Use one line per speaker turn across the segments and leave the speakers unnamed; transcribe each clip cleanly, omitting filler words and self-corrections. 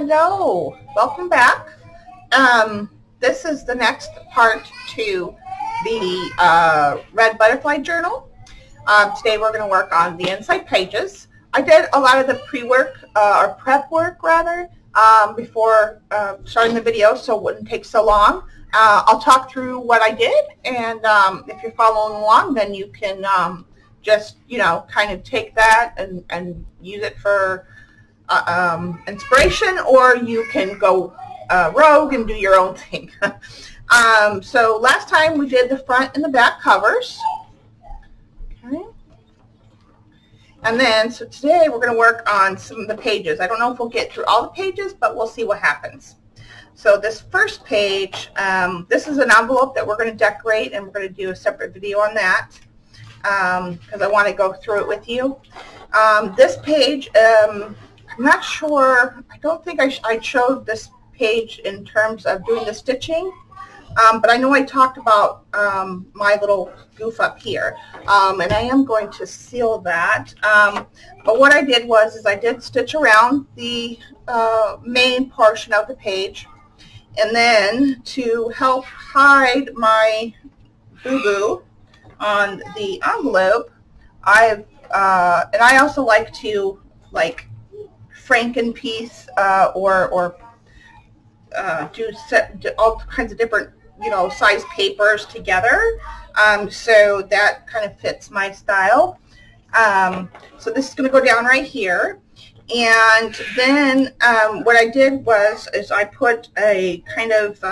Hello, welcome back. This is the next part to the Red Butterfly Journal. Today we're going to work on the inside pages. I did a lot of the pre-work, or prep work rather, before starting the video, so it wouldn't take so long. I'll talk through what I did, and if you're following along, then you can just, kind of take that and use it for inspiration, or you can go rogue and do your own thing. So last time we did the front and the back covers. Okay. And then, so today we're going to work on some of the pages. I don't know if we'll get through all the pages, but we'll see what happens. So this first page, this is an envelope that we're going to decorate, and we're going to do a separate video on that because I want to go through it with you. This page, I'm not sure, I don't think I showed this page in terms of doing the stitching, but I know I talked about my little goof up here, and I am going to seal that. But what I did was I did stitch around the main portion of the page, and then to help hide my boo-boo on the envelope, and I also like to Franken piece or do all kinds of different size papers together, so that kind of fits my style. So this is going to go down right here, and then what I did is I put a kind of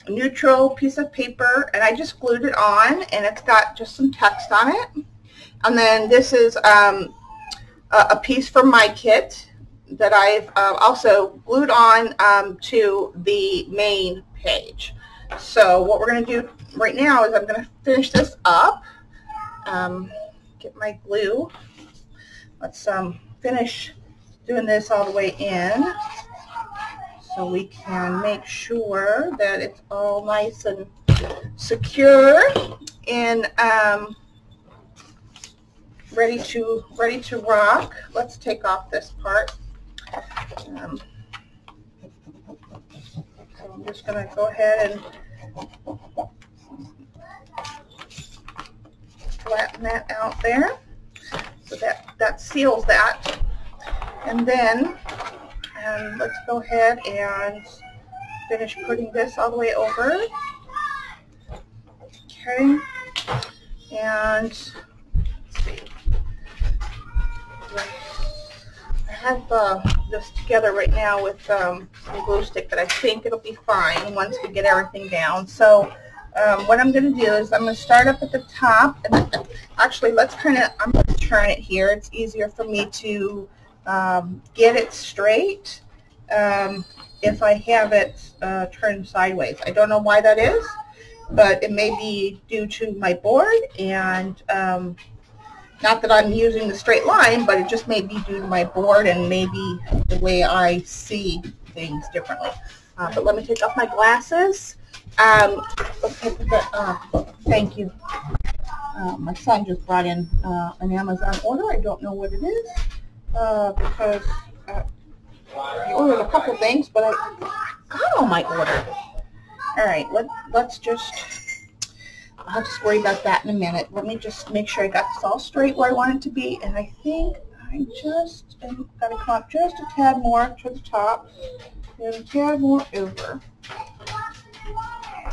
neutral piece of paper, and I just glued it on, and it's got just some text on it. And then this is a piece from my kit that I've also glued on to the main page. So what we're going to do right now is I'm going to finish this up, get my glue. Let's finish doing this all the way in so we can make sure that it's all nice and secure and ready to rock. Let's take off this part. So I'm just going to go ahead and flatten that out there, so that seals that. And then let's go ahead and finish putting this all the way over. Okay, and let's see. I have this together right now with some glue stick, but I think it'll be fine once we get everything down. So what I'm going to do is I'm going to start up at the top, and actually I'm going to turn it here. It's easier for me to get it straight if I have it turned sideways. I don't know why that is, but it may be due to my board, and not that I'm using the straight line, but it just may be due to my board and maybe the way I see things differently. But let me take off my glasses. Thank you. My son just brought in an Amazon order. I don't know what it is because he ordered a couple things, but I got all my order. All right, let's just... I'll just worry about that in a minute. Let me just make sure I got this all straight where I want it to be. And I think I just am going to come up just a tad more to the top and a tad more over.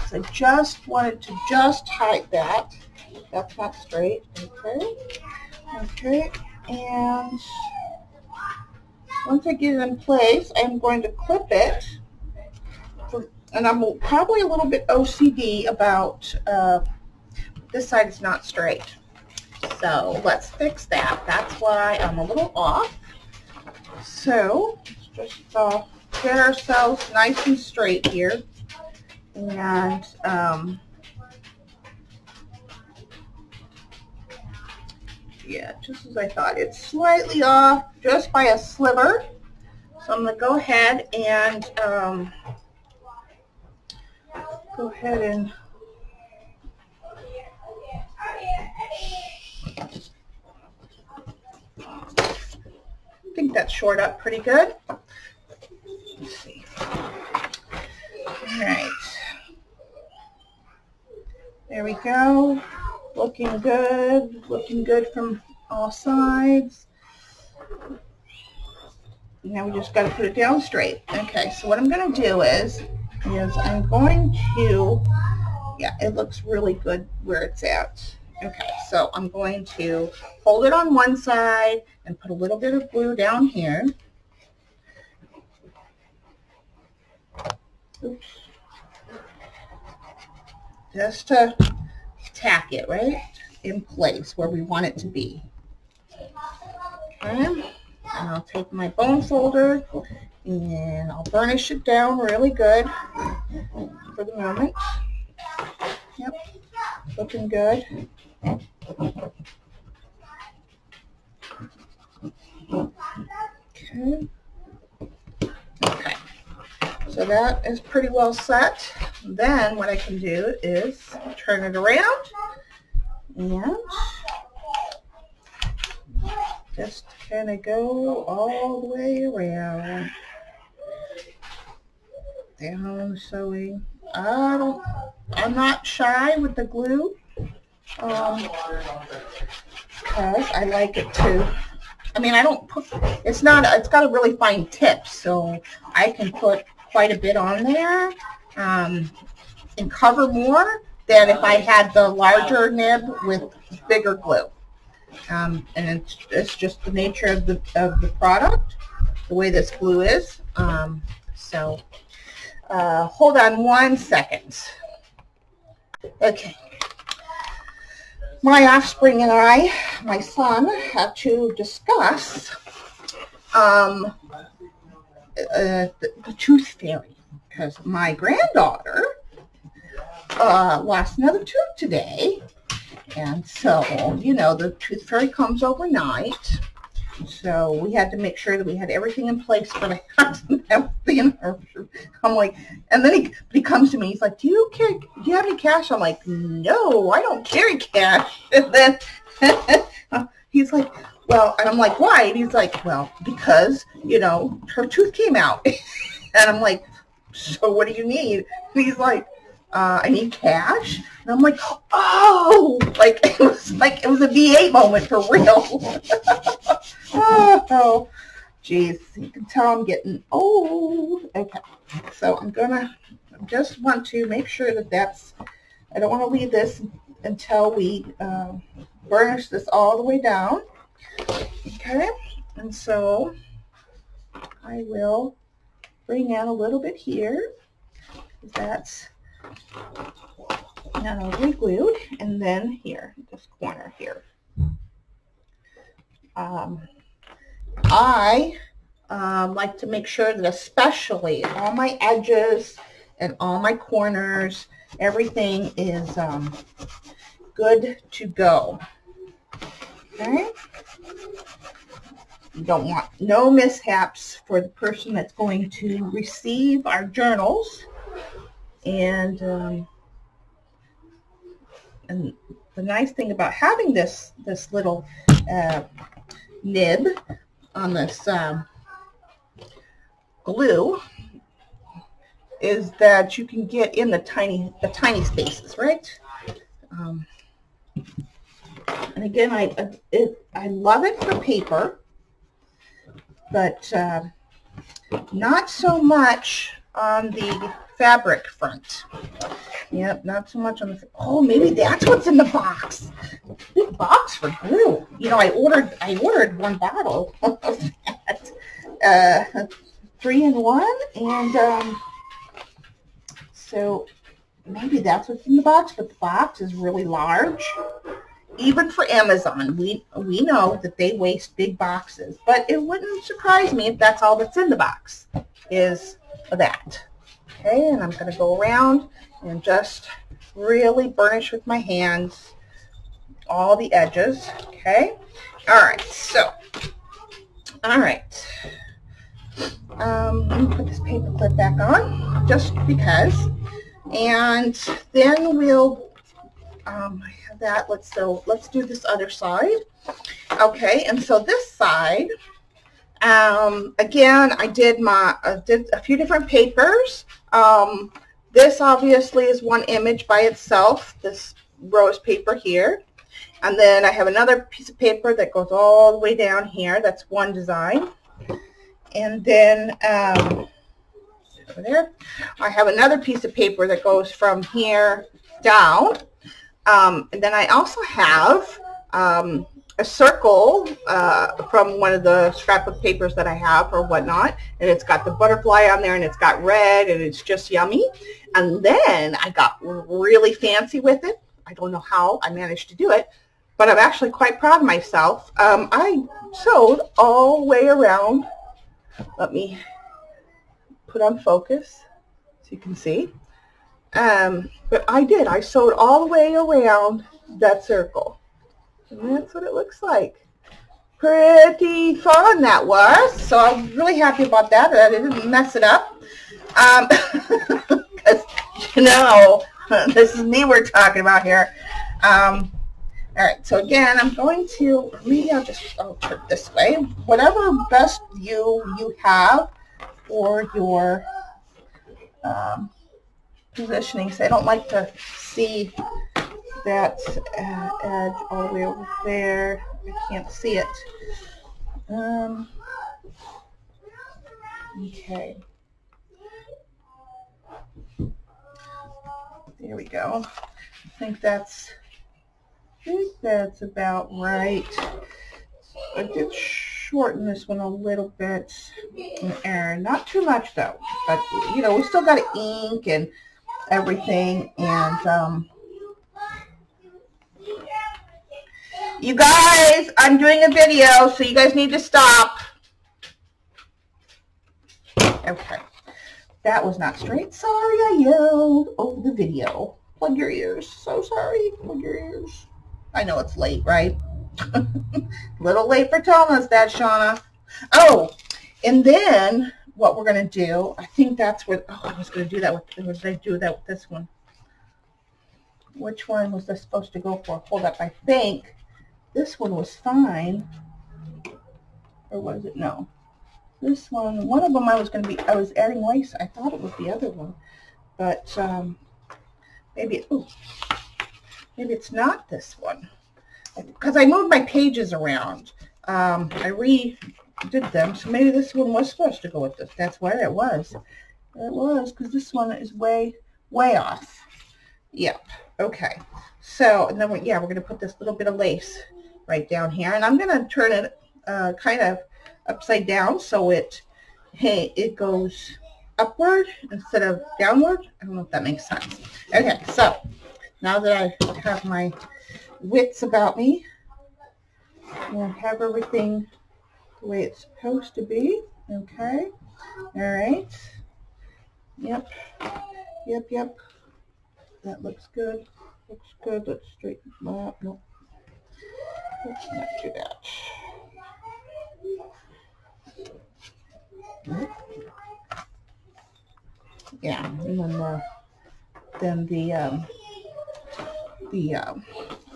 So I just wanted to just hide that. That's not straight. Okay. Okay. And once I get it in place, I'm going to clip it. And I'm probably a little bit OCD about this side is not straight. So let's fix that. That's why I'm a little off. So let's just get ourselves nice and straight here. And yeah, just as I thought. It's slightly off just by a sliver. So I'm going to go ahead and I think that's shored up pretty good. There we go. Looking good from all sides. Now we just got to put it down straight. Okay, so what I'm going to do is I'm going to, yeah, it looks really good where it's at. Okay, so I'm going to hold it on one side and put a little bit of glue down here. Oops. Just to tack it right in place where we want it to be. Okay, and I'll take my bone folder and I'll burnish it down really good for the moment. Yep, looking good. Okay. Okay. So that is pretty well set. Then what I can do is turn it around and just kind of go all the way around. Down sewing. I'm not shy with the glue because I like it to. I mean, I don't put. It's got a really fine tip, so I can put quite a bit on there and cover more than if I had the larger nib with bigger glue. And it's just the nature of the product, the way this glue is. So hold on one second. Okay. My offspring and I, my son, have to discuss the tooth fairy, because my granddaughter lost another tooth today, and so, you know, the tooth fairy comes overnight, so we had to make sure that we had everything in place for the house and everything. I'm like, and then he comes to me, he's like, do you have any cash? I'm like, no, I don't carry cash. And then he's like, well, and I'm like, why? And he's like, well, because, you know, her tooth came out. And I'm like, so what do you need? And he's like, I need cash. And I'm like, oh, like it was a V8 moment for real. Oh, geez, you can tell I'm getting old. Okay, so I just want to make sure that I don't want to leave this until we burnish this all the way down. Okay, and so I will bring out a little bit here. That's not overly glued, and then here, this corner here. I like to make sure that especially all my edges and all my corners, everything is good to go. Okay? You don't want no mishaps for the person that's going to receive our journals. And the nice thing about having this little nib on this glue is that you can get in the tiny spaces, right? And again, I love it for paper, but not so much on the fabric front. Yep, not so much on the. Oh, maybe that's what's in the box. Big box for glue. You know, I ordered one bottle of that, 3-in-1, and so maybe that's what's in the box. But the box is really large. Even for Amazon, we know that they waste big boxes, but it wouldn't surprise me if that's all that's in the box is that. Okay, and I'm going to go around and just really burnish with my hands all the edges. Okay, all right, so, all right. Let me put this paper clip back on just because, and then we'll have that. Let's do this other side. Okay, and so this side, again, I did a few different papers. This obviously is one image by itself. This rose paper here. And then I have another piece of paper that goes all the way down here. That's one design. And then over there, I have another piece of paper that goes from here down. And then I also have a circle from one of the scrapbook papers that I have or whatnot, and it's got the butterfly on there, and it's got red, and it's just yummy. And then I got really fancy with it. I don't know how I managed to do it, but I'm actually quite proud of myself. I sewed all the way around. Let me put on focus so you can see. But I sewed all the way around that circle. And that's what it looks like. Pretty fun that was. So I'm really happy about that. I didn't mess it up. Because, you know, this is me we're talking about here. All right, so again, I'm going to, maybe I'll turn this way. Whatever best view you have for your positioning. So I don't like to see that edge all the way over there. I can't see it. Okay. There we go. I think that's about right. I did shorten this one a little bit in error. Not too much though, but you know, we still got ink and everything. And you guys, I'm doing a video, so you guys need to stop. Okay. That was not straight. Sorry, I yelled over the video. Plug your ears. So sorry. Plug your ears. I know it's late, right? A little late for telling us that, Shauna. Oh, and then what we're going to do, I think that's where, oh, I was going to do that with this one. Which one was this supposed to go for? Hold up, I think this one was fine. Or was it? No. This one of them I was adding lace. I thought it was the other one. But maybe it's not this one. Because I moved my pages around. I redid them. So maybe this one was supposed to go with this. That's where it was. It was, because this one is way off. Yep. Okay. So, and then we're going to put this little bit of lace right down here. And I'm going to turn it kind of upside down so it goes upward instead of downward. I don't know if that makes sense. Okay, so now that I have my wits about me, we'll have everything the way it's supposed to be. Okay, all right. Yep. That looks good. Looks good. Let's straighten up. Nope. Let's not do that. Yeah, and then the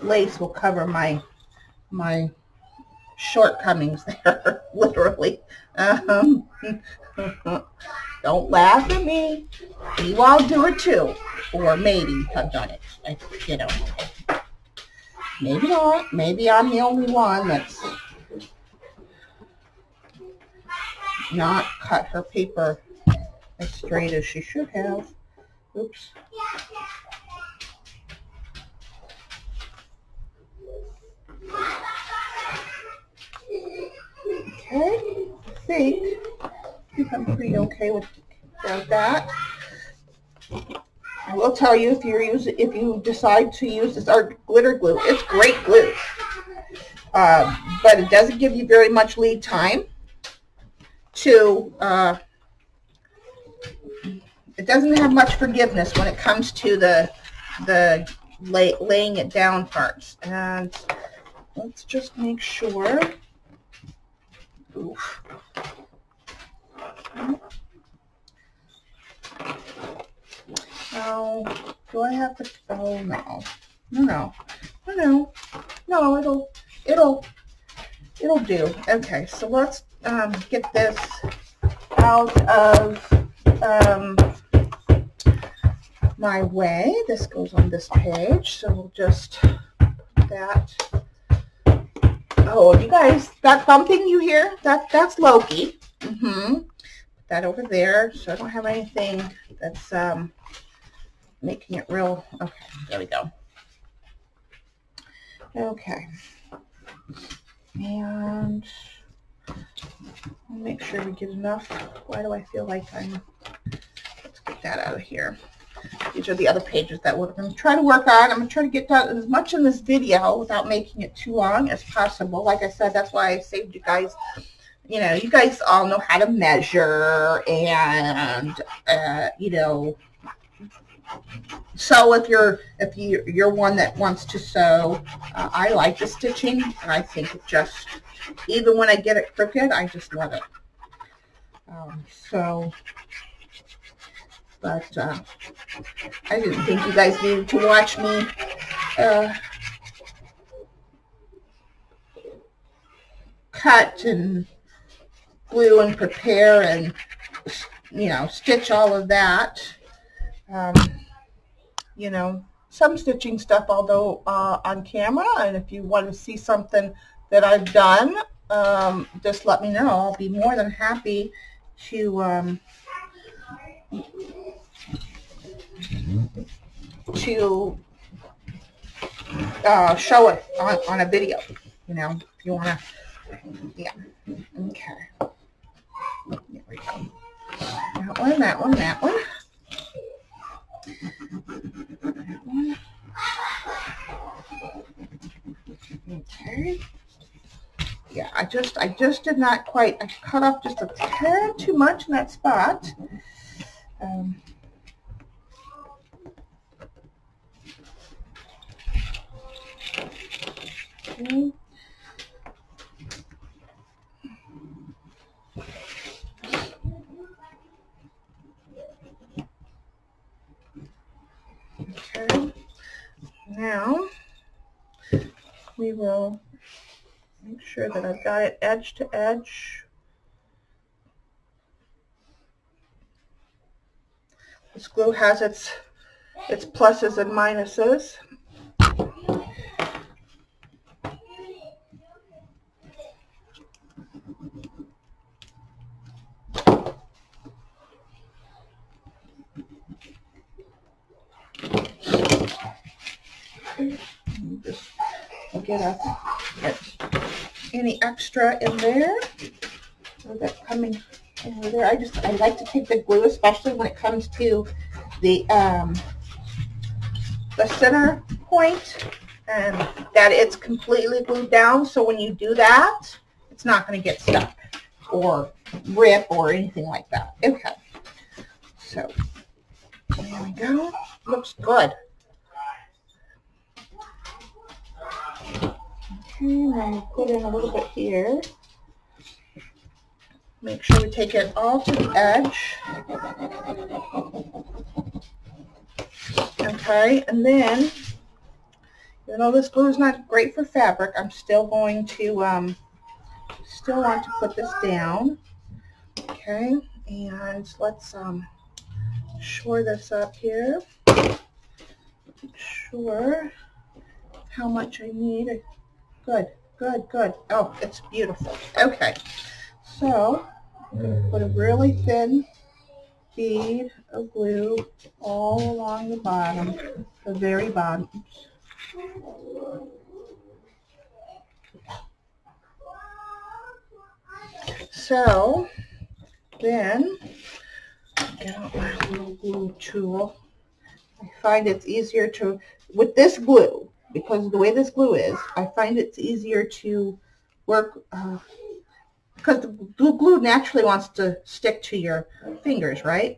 lace will cover my shortcomings there, literally. Don't laugh at me. You all do it too, or maybe have done it. You know, maybe not. Maybe I'm the only one that's not cut her paper as straight as she should have. Oops. Okay, I think I'm pretty okay with that. I will tell you, if you decide to use this art glitter glue, it's great glue, but it doesn't give you very much lead time to. It doesn't have much forgiveness when it comes to the laying it down parts. And let's just make sure. Oof. Oh, do I have to? Oh no, it'll do. Okay, so let's get this out of my way. This goes on this page, so we'll just put that. Oh, you guys, that thumping you hear? That's Loki. Put that over there, so I don't have anything that's making it real. Okay, there we go. Okay, and I'll make sure we get enough. Why do I feel like let's get that out of here. These are the other pages that we're going to try to work on. I'm going to try to get done as much in this video without making it too long as possible. Like I said, that's why I saved you guys. You know, you guys all know how to measure and, you know, sew if you're one that wants to sew. I like the stitching, and I think it just, even when I get it crooked, I just love it. But I didn't think you guys needed to watch me cut and glue and prepare and, you know, stitch all of that. You know, some stitching stuff I'll do on camera, and if you want to see something that I've done, just let me know. I'll be more than happy to show it on a video, you know, if you want to. Yeah. Okay. There we go. That one, that one, that one. That one. Okay. Yeah, I just did not quite, I cut off just a tad too much in that spot. Okay. Okay, now we will make sure that I've got it edge to edge. This glue has its pluses and minuses. Just get any extra in there. So that coming over there. I like to take the glue, especially when it comes to the center point, and that it's completely glued down. So when you do that, it's not going to get stuck or rip or anything like that. Okay. So there we go. Looks good. Okay, I'll put in a little bit here. Make sure we take it all to the edge. Okay, and then, even though this glue is not great for fabric, I'm still going to, still want to put this down. Okay, and let's shore this up here. Make sure how much I need. Good, good, good. Oh, it's beautiful. Okay, so put a really thin bead of glue all along the bottom, the very bottom. So then, get out my little glue tool. I find it's easier to, with this glue, because of the way this glue is, I find it's easier to work, because the glue naturally wants to stick to your fingers, right?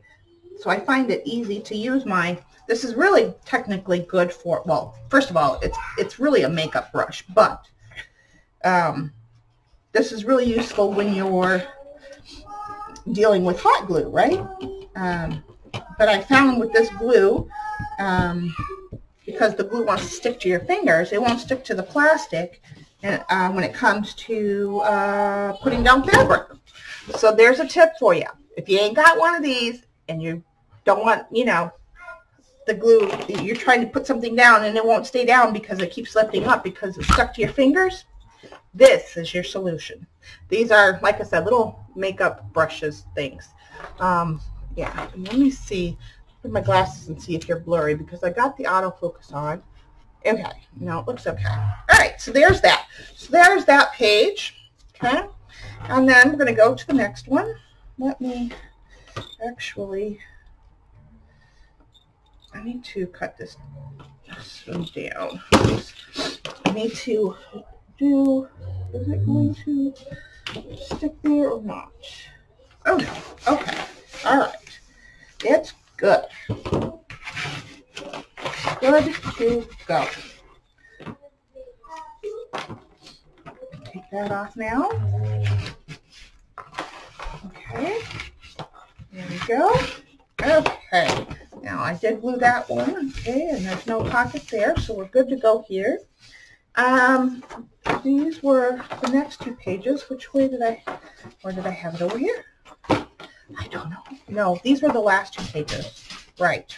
So I find it easy to use this is really technically good for, well, first of all, it's really a makeup brush, but this is really useful when you're dealing with hot glue, right? But I found with this glue, because the glue wants to stick to your fingers, it won't stick to the plastic when it comes to putting down fabric. So there's a tip for you. If you ain't got one of these and you don't want, you know, the glue, you're trying to put something down and it won't stay down because it keeps lifting up because it's stuck to your fingers, this is your solution. These are, like I said, little makeup brushes things. Yeah, let me see. Put my glasses and see if you're blurry because I got the autofocus on. Okay, no, it looks okay. All right, so there's that. So there's that page. Okay, and then we're going to go to the next one. Let me actually, I need to cut this one down. I need to do, is it going to stick there or not? Oh no, okay, all right. It's good. Good to go. Take that off now. Okay. There we go. Okay. Now I did glue that one. Okay, and there's no pocket there, so we're good to go here. These were the next two pages. Which way did I, or did I have it over here? I don't know. No, these were the last two pages. Right.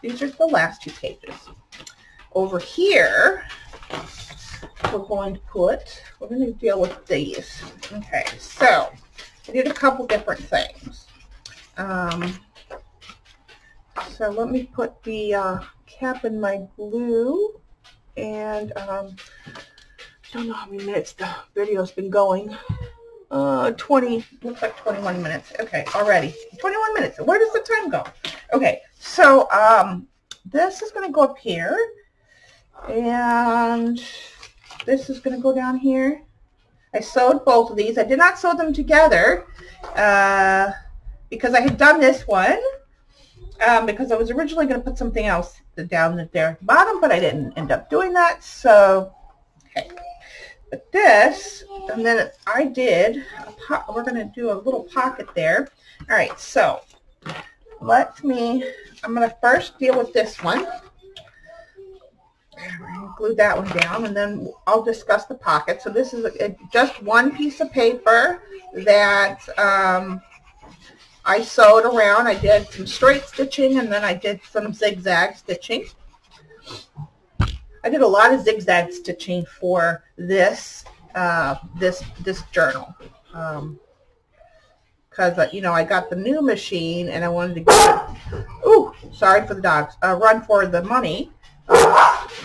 These are the last two pages. Over here, we're going to deal with these. Okay, so I did a couple different things. So let me put the cap in my glue, and I don't know how many minutes the video's been going. 20, looks like 21 minutes. Okay, already 21 minutes. Where does the time go? Okay, so this is going to go up here, and this is going to go down here. I sewed both of these. I did not sew them together because I had done this one because I was originally going to put something else down there at the bottom, but I didn't end up doing that. So, okay. But this, and then I did, we're going to do a little pocket there. All right, so I'm going to first deal with this one. We're going to glue that one down, and then I'll discuss the pocket. So this is just one piece of paper that I sewed around. I did some straight stitching, and then I did some zigzag stitching. I did a lot of zigzag stitching for this this journal because you know, I got the new machine and I wanted to get ooh, sorry for the dogs, run for the money,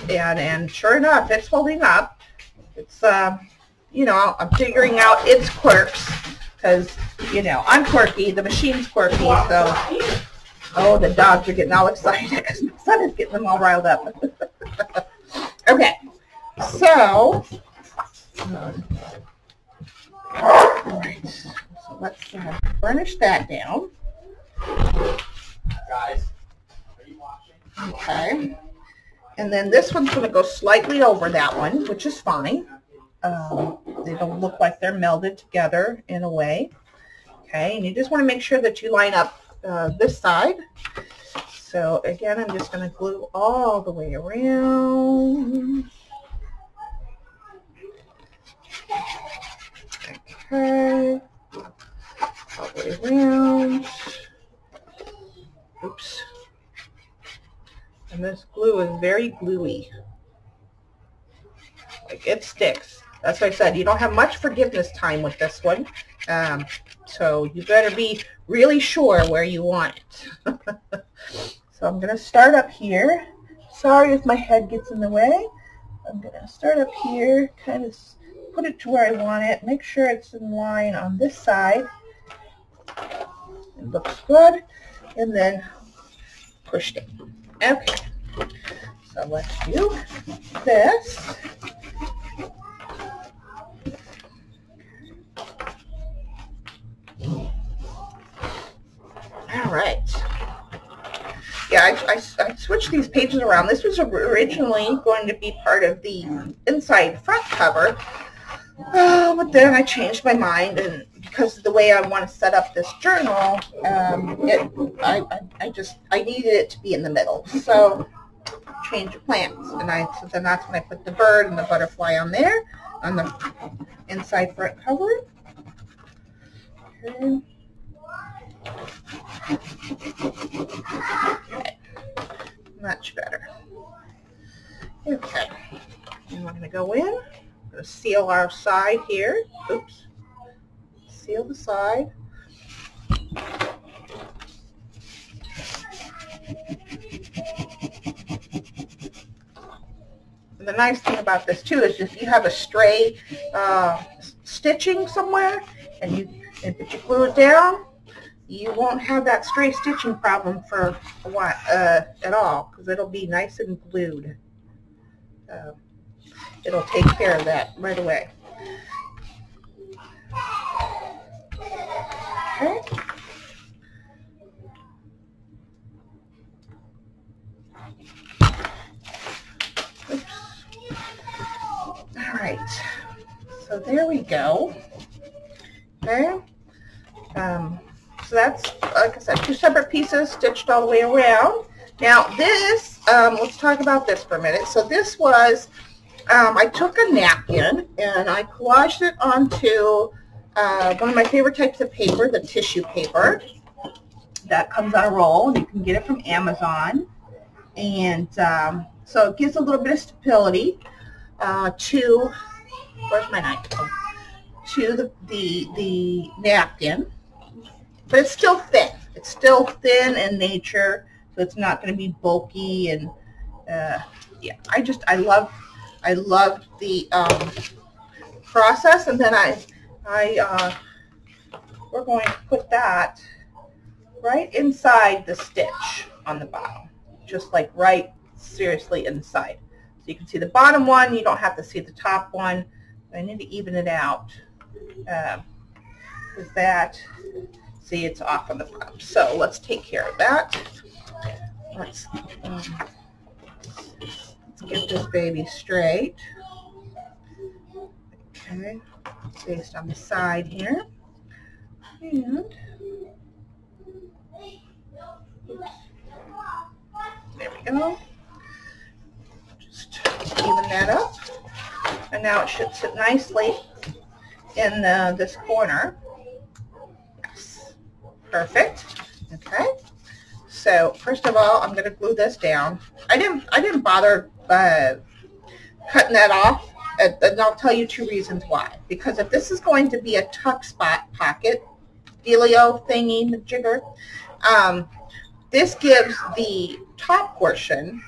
and sure enough, it's holding up. It's you know, I'm figuring out its quirks because, you know, I'm quirky, the machine's quirky, so oh, the dogs are getting all excited because my son is getting them all riled up. Okay, so, all right, so let's burnish that down.
Guys, are you watching?
Okay, and then this one's going to go slightly over that one, which is fine. They don't look like they're melded together in a way. Okay, and you just want to make sure that you line up this side. So again, I'm just going to glue all the way around. Okay, all the way around. Oops. And this glue is very gluey. Like, it sticks. That's what I said. You don't have much forgiveness time with this one. So you better be really sure where you want it. So I'm going to start up here. Sorry if my head gets in the way. I'm going to start up here, kind of put it to where I want it. Make sure it's in line on this side. It looks good. And then push it. Okay. So let's do this. All right. Yeah, I switched these pages around. This was originally going to be part of the inside front cover, but then I changed my mind, and because of the way I want to set up this journal, I needed it to be in the middle. So change of plans, and so then that's when I put the bird and the butterfly on there on the inside front cover. Okay. Okay. Much better. Okay. And we're going to go in. We're going to seal our side here. Oops. Seal the side. And the nice thing about this too is if you have a stray stitching somewhere and you glue it down, you won't have that stray stitching problem for a while at all, because it'll be nice and glued. It'll take care of that right away. Okay. Oops. All right. So there we go. Okay. So that's, like I said, 2 separate pieces stitched all the way around. Now this, let's talk about this for a minute. So this was, I took a napkin and I collaged it onto one of my favorite types of paper, the tissue paper. That comes on a roll, and you can get it from Amazon. And so it gives a little bit of stability to, where's my knife? To the napkin. But it's still thin. It's still thin in nature, so it's not going to be bulky. And yeah, I love the process. And then we're going to put that right inside the stitch on the bottom, just like right seriously inside. So you can see the bottom one. You don't have to see the top one. I need to even it out because that. See, it's off on the bottom. So let's take care of that. Let's get this baby straight. Okay, based on the side here. And oops, there we go. Just even that up. And now it should sit nicely in this corner. Perfect. Okay. So first of all, I'm going to glue this down. I didn't bother cutting that off, and I'll tell you 2 reasons why. Because if this is going to be a tuck spot pocket dealio thingy, the jigger, this gives the top portion,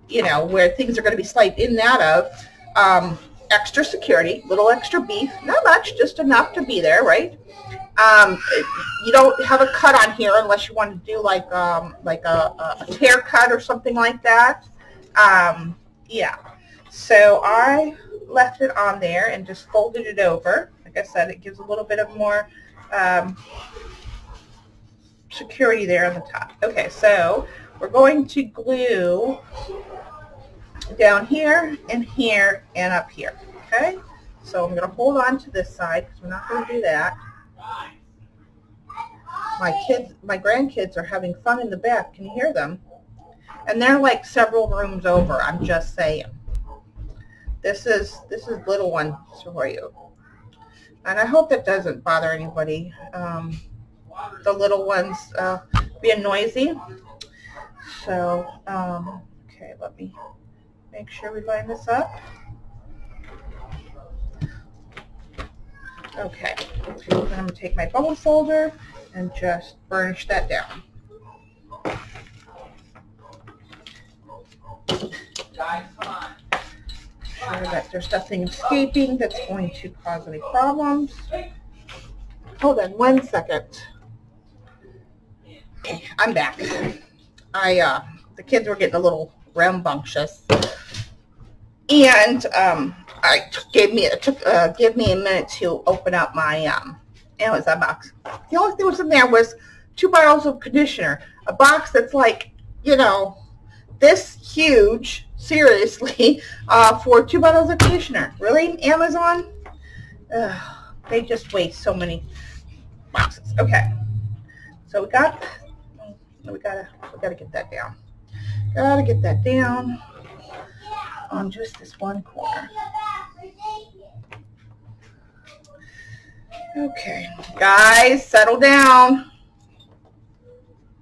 you know, where things are going to be slid in and out of, extra security, little extra beef, not much, just enough to be there, right? You don't have a cut on here unless you want to do like a tear cut or something like that. Yeah. So I left it on there and just folded it over. Like I said, it gives a little bit of more security there on the top. Okay, so we're going to glue down here and up here. Okay, so I'm going to hold on to this side because we're not going to do that. My grandkids are having fun in the back. Can you hear them? And they're like several rooms over. I'm just saying. This is little one for you. And I hope that doesn't bother anybody. The little ones being noisy. So, okay, let me make sure we line this up. Okay, then I'm going to take my bone folder and just burnish that down.
Guys, come on.
Sure that there's nothing escaping that's going to cause any problems. Hold on 1 second. Okay, I'm back. The kids were getting a little rambunctious, and gave me a minute to open up my Amazon box. The only thing that was in there was 2 bottles of conditioner, a box that's like, you know, this huge, seriously, for 2 bottles of conditioner. Really, Amazon? They just waste so many boxes. Okay, so we gotta get that down. Gotta get that down on just this one corner. Okay, guys, settle down.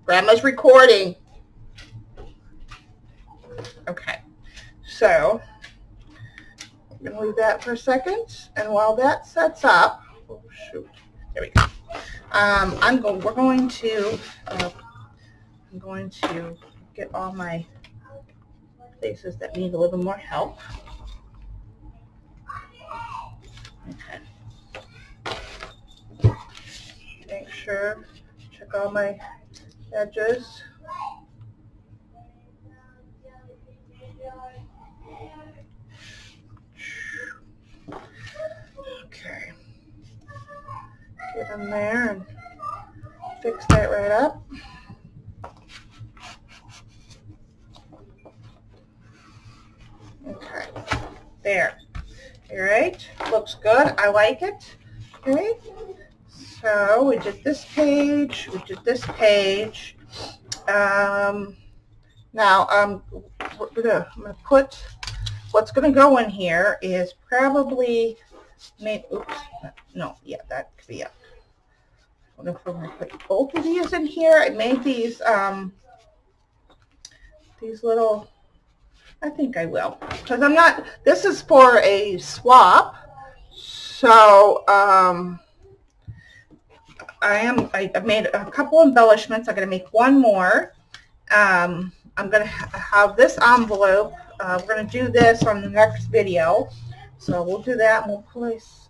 Grandma's recording. So I'm going to leave that for a second, and while that sets up, oh shoot, there we go. I'm going to get all my places that need a little more help. Okay. Make sure, check all my edges. Okay. Get in there and fix that right up. Okay. There. All right. Looks good. I like it. Okay. So we did this page. We did this page. Now I'm gonna put what's gonna go in here is probably oops, no, yeah, that could be it. I don't know if I'm gonna put both of these in here. I made these little. I think I will, because I'm not. This is for a swap, so I made a couple embellishments. I'm going to make one more. I'm going to have this envelope. We're going to do this on the next video, so we'll do that, and we'll place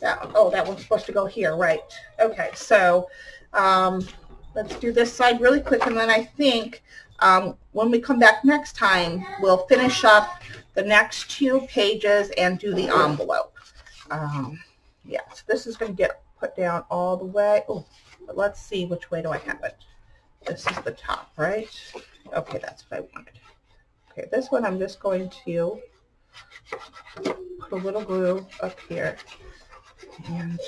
that. Oh, that one's supposed to go here, right? Okay, so let's do this side really quick, and then I think when we come back next time, we'll finish up the next 2 pages and do the envelope. Yeah, so this is going to get put down all the way. Oh, but let's see, which way do I have it? This is the top, right? Okay, that's what I wanted. Okay, this one I'm just going to put a little glue up here and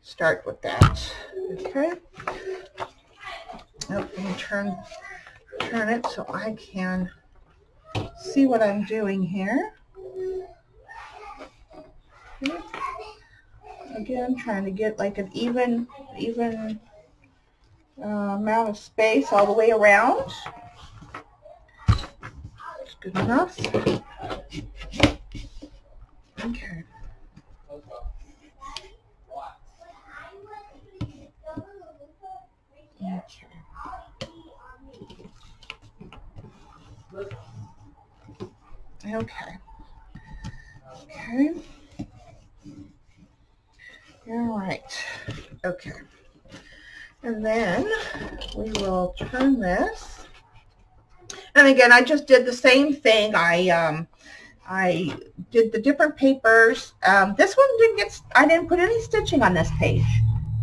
start with that. Okay. Oh, let me turn it so I can see what I'm doing here. Okay. Again, trying to get like an even amount of space all the way around. That's good enough. Okay. Okay. Okay. All right. Okay. And then we will turn this. And again, I just did the same thing. I did the different papers. This one I didn't put any stitching on this page.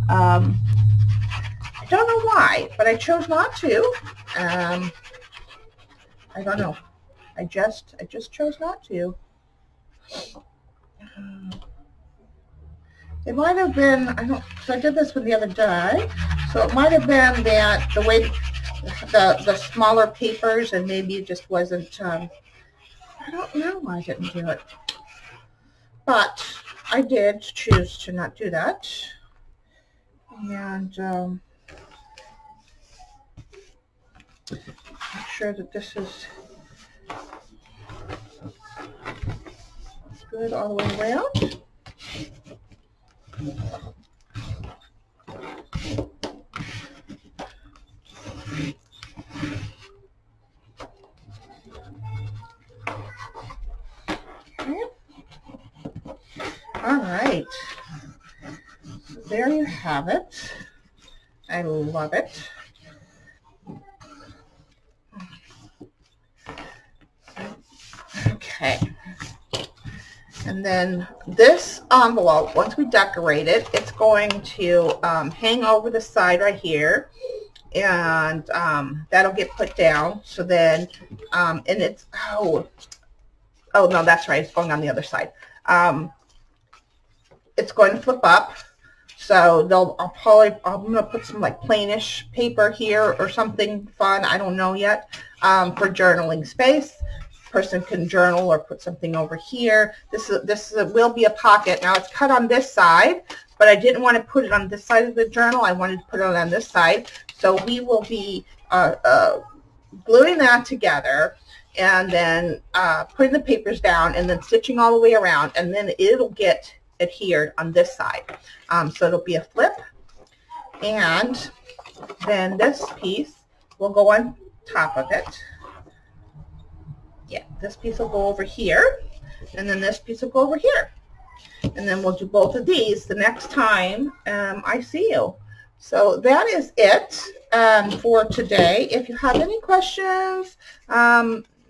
I don't know why, but I chose not to. I don't know. I just chose not to. It might have been, so I did this one the other day, so it might have been that the way the smaller papers, and maybe it just wasn't, I don't know why I didn't do it. But I did choose to not do that. And make sure that this is good all the way around. Okay. All right. So there you have it. I love it. Okay. And then this envelope, once we decorate it, it's going to hang over the side right here, and that'll get put down. So then, and it's, oh no, that's right, it's going on the other side. It's going to flip up. So I'm going to put some like plainish paper here or something fun, I don't know yet, for journaling space. Person can journal or put something over here. This will be a pocket. Now it's cut on this side, but I didn't want to put it on this side of the journal. I wanted to put it on this side. So we will be gluing that together, and then putting the papers down, and then stitching all the way around, and then it'll get adhered on this side. So it'll be a flip, and then this piece will go on top of it. Yeah, this piece will go over here, and then this piece will go over here. And then we'll do both of these the next time I see you. So that is it for today. If you have any questions,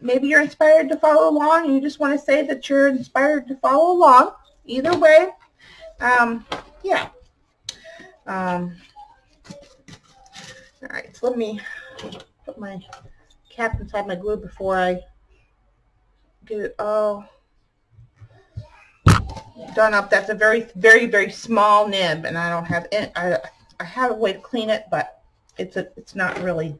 maybe you're inspired to follow along, and you just want to say that you're inspired to follow along. Either way, yeah. All right, so let me put my cap inside my glue before I get it all done up. That's a very, very, very small nib, and I don't have it. I have a way to clean it, but it's not really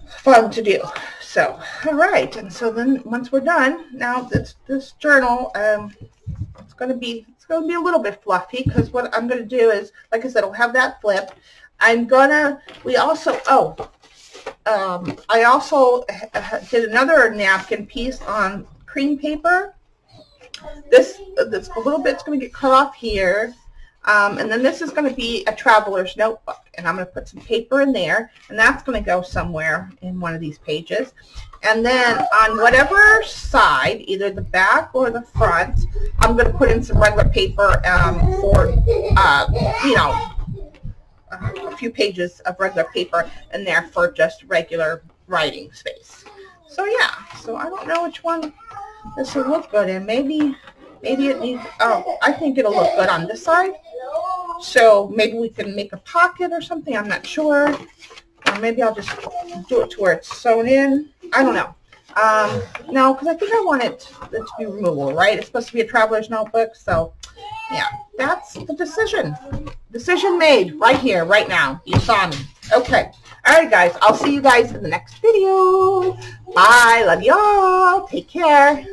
fun to do. So, all right, and so then once we're done, now this journal, it's gonna be a little bit fluffy, because what I'm gonna do is, like I said, I'll have that flip. We also, I also did another napkin piece on cream paper. This a little bit's going to get cut off here, and then this is going to be a traveler's notebook, and I'm going to put some paper in there, and that's going to go somewhere in one of these pages. And then on whatever side, either the back or the front, I'm going to put in some regular paper for you know, a few pages of regular paper in there for just regular writing space. So yeah, so I don't know which one this will look good in. Maybe it needs, oh, I think it'll look good on this side. So maybe we can make a pocket or something, I'm not sure. Or maybe I'll just do it to where it's sewn in. I don't know. No, because I think I want it to be removable, right? It's supposed to be a traveler's notebook, so yeah, that's the decision. Decision made right here, right now. You saw me. Okay. All right, guys. I'll see you guys in the next video. Bye. Love y'all. Take care.